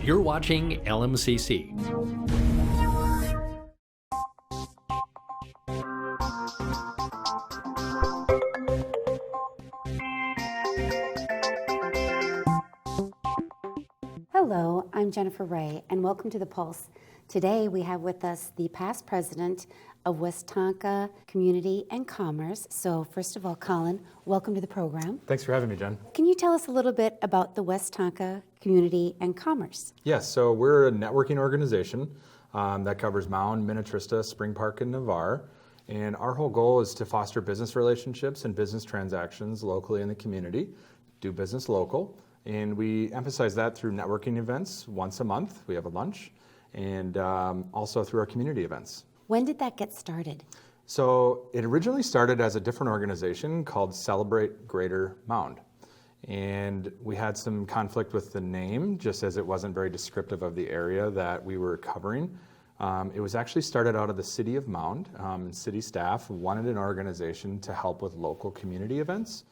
You're watching LMCC. Hello, I'm Jennifer Ray, and welcome to The Pulse. Today we have with us the past president of Westonka Community and Commerce. So first of all, Colin, welcome to the program. Thanks for having me, Jen. Can you tell us a little bit about the Westonka Community and Commerce? Yes, so we're a networking organization that covers Mound, Minnetonka, Spring Park, and Navarre. And our whole goal is to foster business relationships and business transactions locally in the community, do business local. And we emphasize that through networking events once a month. We have a lunch, and also through our community events. When did that get started? So it originally started as a different organization called Celebrate Greater Mound. And we had some conflict with the name, just as it wasn't very descriptive of the area that we were covering. It was actually started out of the city of Mound. City staff wanted an organization to help with local community events.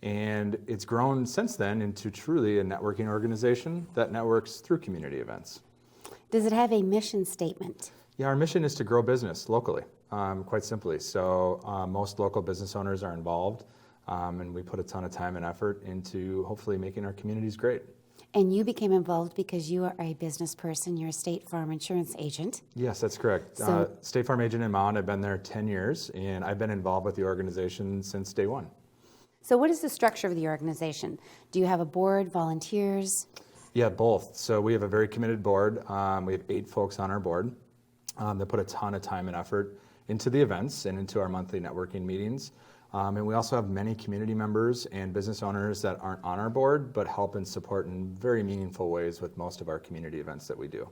And it's grown since then into truly a networking organization that networks through community events. Does it have a mission statement? Yeah, our mission is to grow business locally, quite simply. So most local business owners are involved, and we put a ton of time and effort into hopefully making our communities great. And you became involved because you are a business person. You're a State Farm insurance agent. Yes, that's correct. State Farm agent in Mound. I've been there 10 years, and I've been involved with the organization since day one. So what is the structure of the organization? Do you have a board, volunteers? Yeah, both. So we have a very committed board. We have 8 folks on our board that put a ton of time and effort into the events and into our monthly networking meetings. And we also have many community members and business owners that aren't on our board, but help and support in very meaningful ways with most of our community events that we do.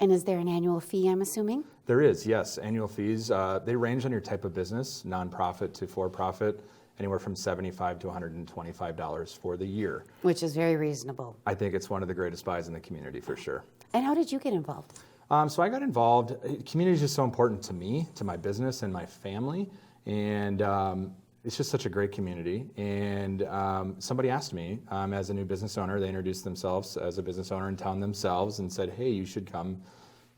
And is there an annual fee, I'm assuming? There is, yes. Annual fees, they range on your type of business, nonprofit to for-profit, anywhere from $75 to $125 for the year. Which is very reasonable. I think it's one of the greatest buys in the community for sure. And how did you get involved? So I got involved. Community is just so important to me, to my business and my family, and it's just such a great community. And somebody asked me, as a new business owner, they introduced themselves as a business owner in town themselves and said, hey, you should come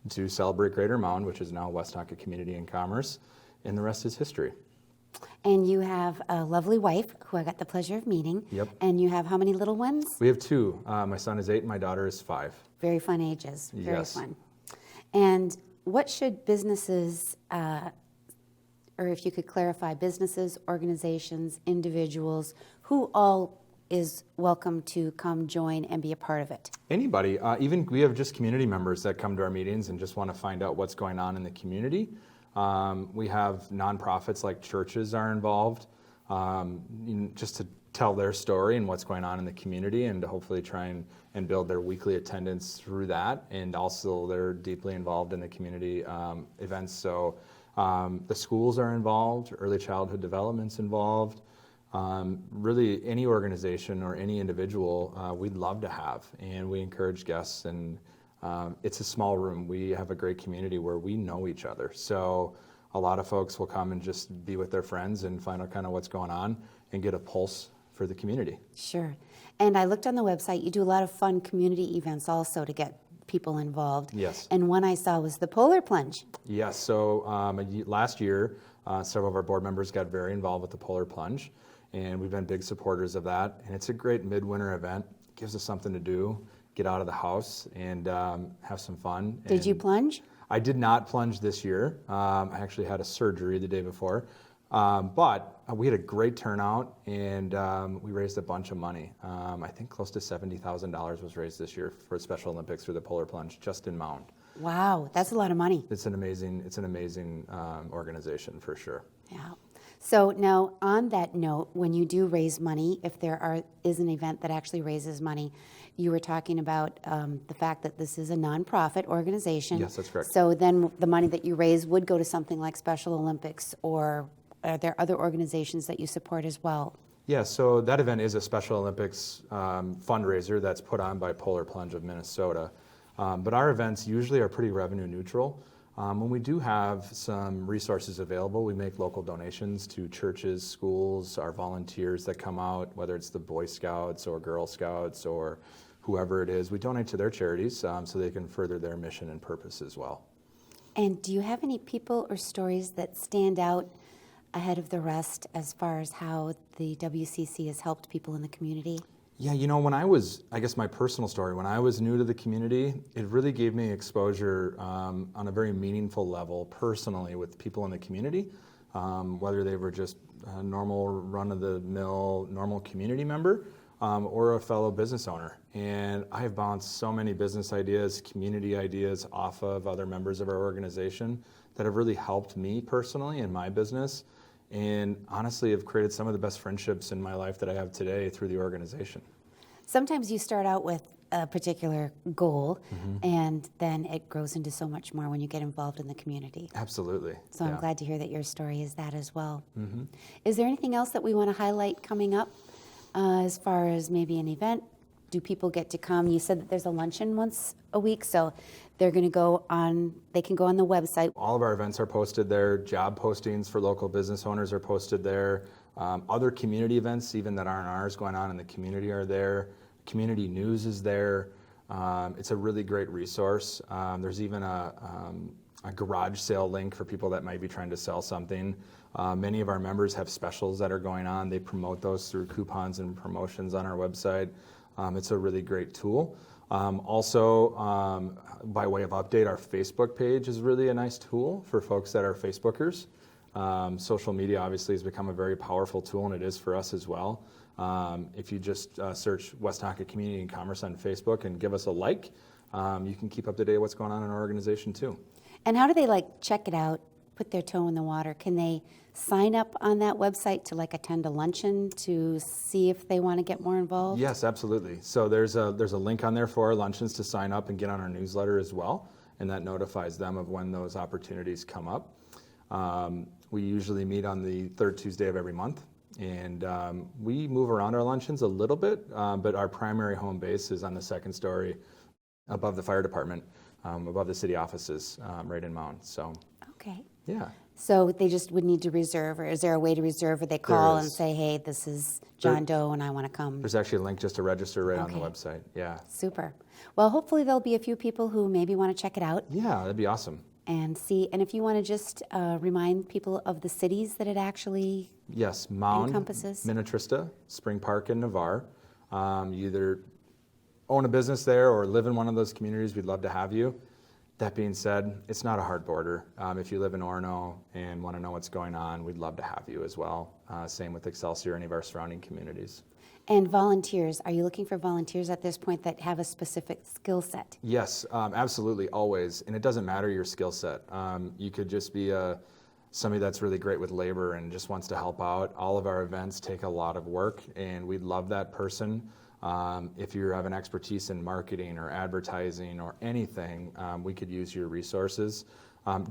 to Celebrate Greater Mound, which is now Westonka Community and Commerce, and the rest is history. And you have a lovely wife who I got the pleasure of meeting. Yep. And you have how many little ones? We have 2. My son is 8 and my daughter is 5. Very fun ages. Very Yes. fun. And what should businesses, or if you could clarify, businesses, organizations, individuals, who all is welcome to come join and be a part of it? Anybody. Even we have just community members that come to our meetings and just want to find out what's going on in the community. We have nonprofits like churches are involved, just to tell their story and what's going on in the community and to hopefully try and build their weekly attendance through that. And also they're deeply involved in the community events. So the schools are involved, early childhood development's involved. Really any organization or any individual we'd love to have, and we encourage guests. And it's a small room. We have a great community where we know each other. So a lot of folks will come and just be with their friends and find out kind of what's going on and get a pulse for the community. Sure. And I looked on the website. You do a lot of fun community events also to get people involved. Yes. And one I saw was the Polar Plunge. Yes. So last year, several of our board members got very involved with the Polar Plunge, and we've been big supporters of that. And it's a great midwinter event. It gives us something to do. Get out of the house and have some fun. Did you plunge? I did not plunge this year. I actually had a surgery the day before. But we had a great turnout, and we raised a bunch of money. I think close to $70,000 was raised this year for Special Olympics through the Polar Plunge, just in Mound. Wow, that's a lot of money. It's an amazing organization for sure. Yeah. So now, on that note, when you do raise money, if there is an event that actually raises money, you were talking about the fact that this is a nonprofit organization. Yes, that's correct. So then the money that you raise would go to something like Special Olympics, or are there other organizations that you support as well? Yeah, so that event is a Special Olympics fundraiser that's put on by Polar Plunge of Minnesota. But our events usually are pretty revenue neutral. When we do have some resources available, we make local donations to churches, schools, our volunteers that come out, whether it's the Boy Scouts or Girl Scouts or whoever it is, we donate to their charities so they can further their mission and purpose as well. And do you have any people or stories that stand out ahead of the rest as far as how the WCC has helped people in the community? Yeah, I guess my personal story, when I was new to the community, it really gave me exposure on a very meaningful level personally with people in the community, whether they were just a normal run-of-the-mill, normal community member, or a fellow business owner. And I have bounced so many business ideas, community ideas off of other members of our organization that have really helped me personally in my business, and honestly have created some of the best friendships in my life that I have today through the organization. Sometimes you start out with a particular goal, and then it grows into so much more when you get involved in the community. Absolutely. So yeah. I'm glad to hear that your story is that as well. Is there anything else that we want to highlight coming up as far as maybe an event? Do people get to come? You said that there's a luncheon once a week, so they're going to they can go on the website. All of our events are posted there. Job postings for local business owners are posted there. Other community events, even that aren't ours, going on in the community are there. Community news is there. It's a really great resource. There's even a garage sale link for people that might be trying to sell something. Many of our members have specials that are going on. They promote those through coupons and promotions on our website. It's a really great tool. Also, by way of update, our Facebook page is really a nice tool for folks that are Facebookers. Social media obviously has become a very powerful tool, and it is for us as well. If you just search Westonka Community and Commerce on Facebook and give us a like, you can keep up to date with what's going on in our organization too. And how do they check it out, put their toe in the water? Can they sign up on that website to attend a luncheon to see if they want to get more involved? Yes, absolutely. So there's a link on there for our luncheons to sign up and get on our newsletter as well, and that notifies them of when those opportunities come up. We usually meet on the third Tuesday of every month, and we move around our luncheons a little bit, but our primary home base is on the second story above the fire department, above the city offices, right in Mound. So, Okay. yeah. So they just would need to reserve, or is there a way to reserve, or they call There and is. say, hey, this is John Doe and I want to come? There's actually a link just to register right on the Okay. website. Yeah. Super. Well, hopefully there'll be a few people who maybe want to check it out Yeah, that'd be awesome. and see. And if you want to just remind people of the cities that it actually Yes, Mound, encompasses. Minnetonka, Spring Park, and Navarre. You either own a business there or live in one of those communities, we'd love to have you. That being said, it's not a hard border. If you live in Orono and want to know what's going on, we'd love to have you as well. Same with Excelsior, any of our surrounding communities. And volunteers, are you looking for volunteers at this point that have a specific skill set? Yes, absolutely, always. And it doesn't matter your skill set. You could just be somebody that's really great with labor and just wants to help out. All of our events take a lot of work, and we'd love that person. If you have an expertise in marketing or advertising or anything, we could use your resources.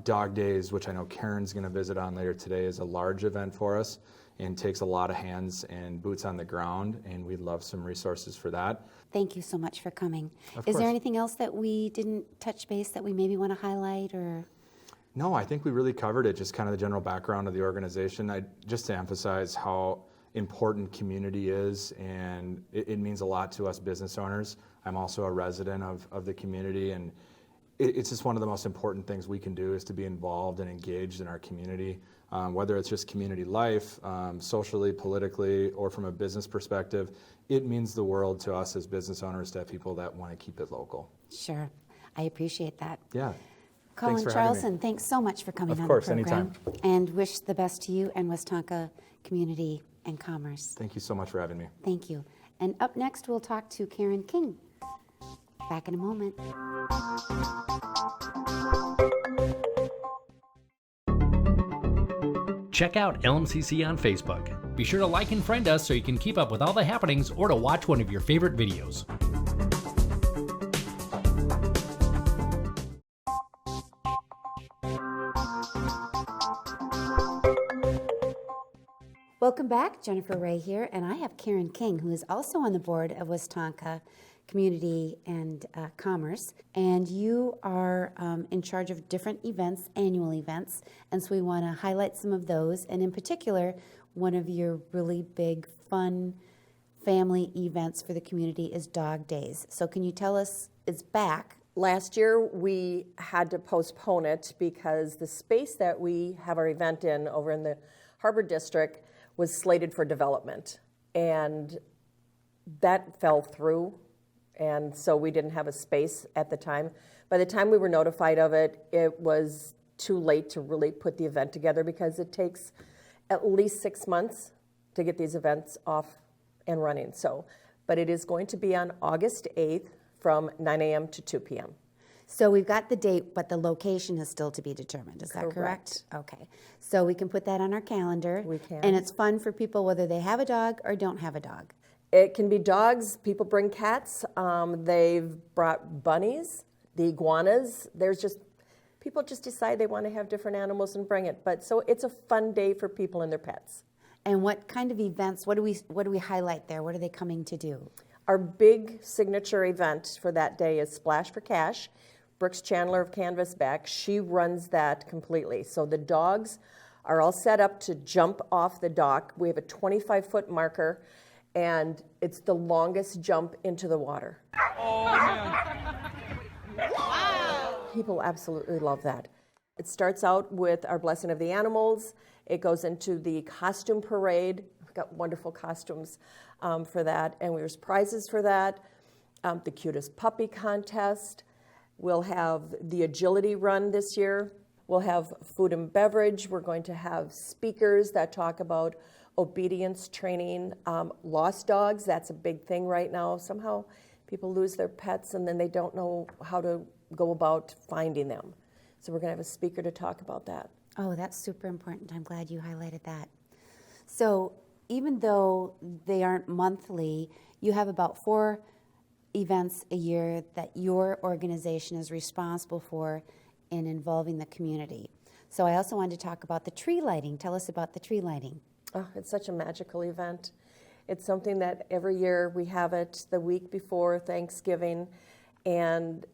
Dog Days, which I know Karen's going to visit on later today, is a large event for us and takes a lot of hands and boots on the ground, and we'd love some resources for that. Thank you so much for coming. Of Is there course. anything else that we didn't touch base that we maybe want to highlight, or? No, I think we really covered it, just kind of the general background of the organization. Just to emphasize how important community is, and it means a lot to us business owners. I'm also a resident of the community, and it's just one of the most important things we can do is to be involved and engaged in our community, whether it's just community life, socially, politically, or from a business perspective. It means the world to us as business owners to have people that want to keep it local. Sure, I appreciate that. Yeah. Colin Thanks for having me. Charlson, thanks so much for coming Of on course, the program. anytime. And wish the best to you and Westonka Community and Commerce. Thank you so much for having me. Thank you. And up next, we'll talk to Karen King. Back in a moment. Check out LMCC on Facebook. Be sure to like and friend us so you can keep up with all the happenings or to watch one of your favorite videos. Welcome back. Jennifer Ray here, and I have Karen King, who is also on the board of Westonka Community and Commerce, and you are in charge of different events, annual events, and so we want to highlight some of those, and in particular, one of your really big, fun family events for the community is Dog Days. So can you tell us, it's back. Last year, we had to postpone it because the space that we have our event in over in the Harbor District was slated for development. And that fell through, and so we didn't have a space at the time. By the time we were notified of it, it was too late to really put the event together because it takes at least 6 months to get these events off and running. So, but it is going to be on August 8th from 9 a.m. to 2 p.m. So we've got the date, but the location is still to be determined. Is that correct? Okay. So we can put that on our calendar. We can. And it's fun for people whether they have a dog or don't have a dog. It can be dogs. People bring cats. They've brought bunnies, the iguanas. People just decide they want to have different animals and bring it. But so it's a fun day for people and their pets. And what kind of events, what do we highlight there? What are they coming to do? Our big signature event for that day is Splash for Cash. Brooks Chandler of Canvasback, she runs that completely. So the dogs are all set up to jump off the dock. We have a 25-foot marker, and it's the longest jump into the water. Oh, man. Wow. People absolutely love that. It starts out with our Blessing of the Animals. It goes into the costume parade. We've got wonderful costumes for that, and there's prizes for that. The cutest puppy contest. We'll have the agility run this year. We'll have food and beverage. We're going to have speakers that talk about obedience training. Lost dogs, that's a big thing right now. Somehow people lose their pets and then they don't know how to go about finding them. So we're going to have a speaker to talk about that. Oh, that's super important. I'm glad you highlighted that. So even though they aren't monthly, you have about 4 events a year that your organization is responsible for in involving the community. So I also wanted to talk about the tree lighting. Tell us about the tree lighting. Oh, it's such a magical event. It's something that every year we have it the week before Thanksgiving, and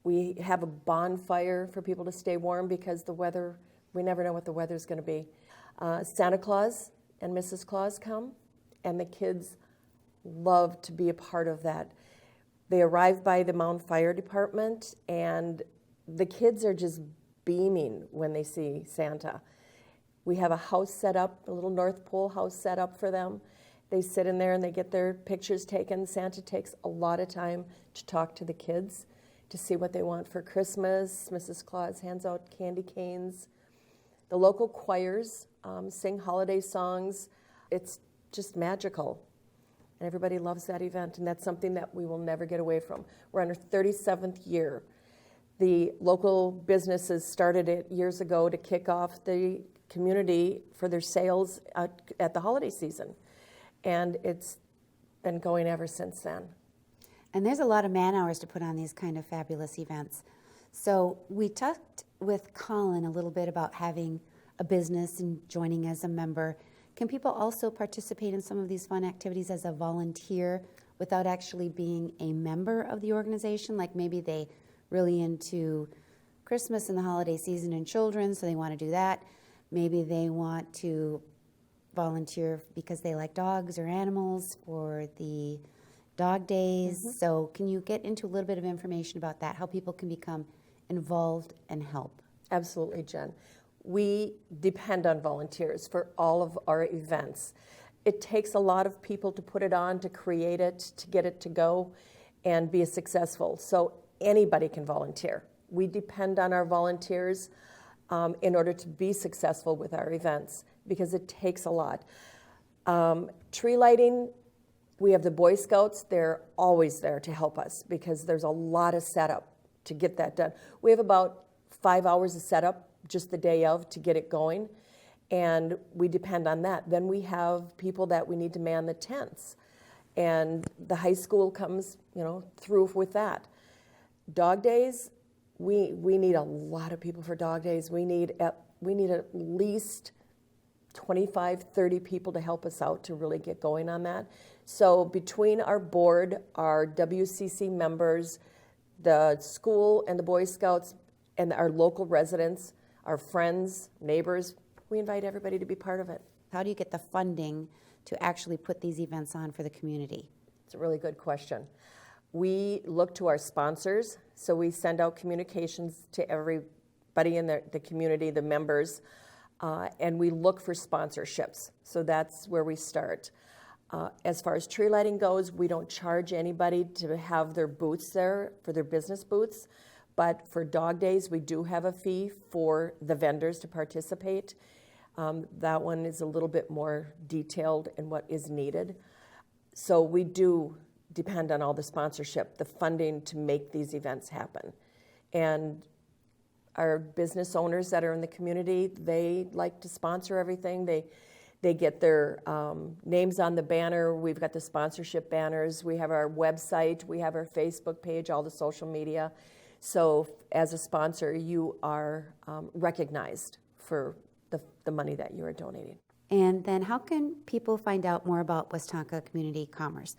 we have a bonfire for people to stay warm because the weather, we never know what the weather's going to be. Santa Claus and Mrs. Claus come, and the kids love to be a part of that. They arrive by the Mound Fire Department, and the kids are just beaming when they see Santa. We have a house set up, a little North Pole house set up for them. They sit in there and they get their pictures taken. Santa takes a lot of time to talk to the kids to see what they want for Christmas. Mrs. Claus hands out candy canes. The local choirs sing holiday songs. It's just magical. And everybody loves that event, and that's something that we will never get away from. We're on our 37th year. The local businesses started it years ago to kick off the community for their sales at the holiday season. And it's been going ever since then. And there's a lot of man hours to put on these kind of fabulous events. So we talked with Colin a little bit about having a business and joining as a member. Can people also participate in some of these fun activities as a volunteer without actually being a member of the organization? Like maybe they really into Christmas and the holiday season and children, so they want to do that. Maybe they want to volunteer because they like dogs or animals for the dog days. Mm-hmm. So can you get into a little bit of information about that, how people can become involved and help? Absolutely, Jen. We depend on volunteers for all of our events. It takes a lot of people to put it on, to create it, to get it to go and be successful. So anybody can volunteer. We depend on our volunteers in order to be successful with our events because it takes a lot. Tree lighting, we have the Boy Scouts. They're always there to help us because there's a lot of setup to get that done. We have about 5 hours of setup just the day of to get it going, and we depend on that. Then we have people that we need to man the tents, and the high school comes, through with that. Dog days, we need a lot of people for dog days. We need at least 25, 30 people to help us out to really get going on that. So between our board, our WCC members, the school and the Boy Scouts, and our local residents, our friends, neighbors, we invite everybody to be part of it. How do you get the funding to actually put these events on for the community? It's a really good question. We look to our sponsors, so we send out communications to everybody in the community, the members, and we look for sponsorships. So that's where we start. As far as tree lighting goes, we don't charge anybody to have their booths there for their business booths, but for dog days, we do have a fee for the vendors to participate. That one is a little bit more detailed in what is needed. So we do depend on all the sponsorship, the funding to make these events happen. And our business owners that are in the community, they like to sponsor everything. They get their names on the banner. We've got the sponsorship banners. We have our website. We have our Facebook page, all the social media. So as a sponsor, you are recognized for the money that you are donating. And then how can people find out more about Westonka Community Commerce?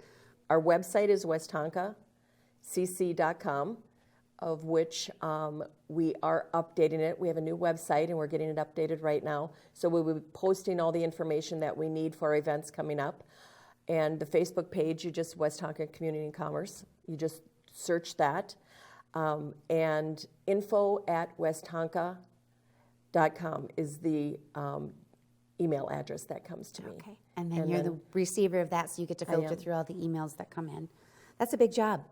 Our website is westonka.cc.com, of which we are updating it. We have a new website, and we're getting it updated right now. So we will be posting all the information that we need for our events coming up. And the Facebook page, you just Westonka Community and Commerce. You just search that. And info@westonka.com is the email address that comes to me. Okay. And then you're the receiver of that, so you get to filter through all the emails that come in. That's a big job.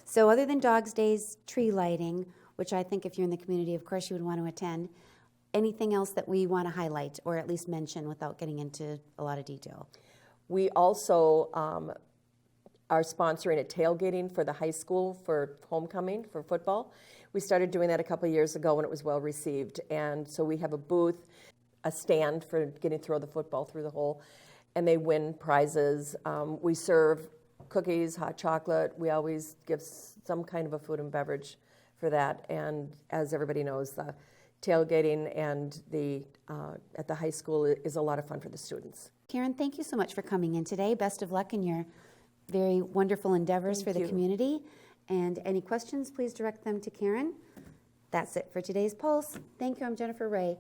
So other than Dogs Days, tree lighting, which I think if you're in the community, of course you would want to attend, anything else that we want to highlight or at least mention without getting into a lot of detail? We also are sponsoring a tailgating for the high school for homecoming for football. We started doing that a couple of years ago and it was well received. And so we have a booth, a stand for getting to throw the football through the hole, and they win prizes. We serve cookies, hot chocolate. We always give some kind of a food and beverage for that. And as everybody knows, the tailgating and at the high school is a lot of fun for the students. Karen, thank you so much for coming in today. Best of luck in your very wonderful endeavors for the community. And any questions, please direct them to Karen. That's it for today's Pulse. Thank you. I'm Jennifer Ray.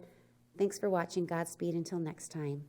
Thanks for watching. Godspeed until next time.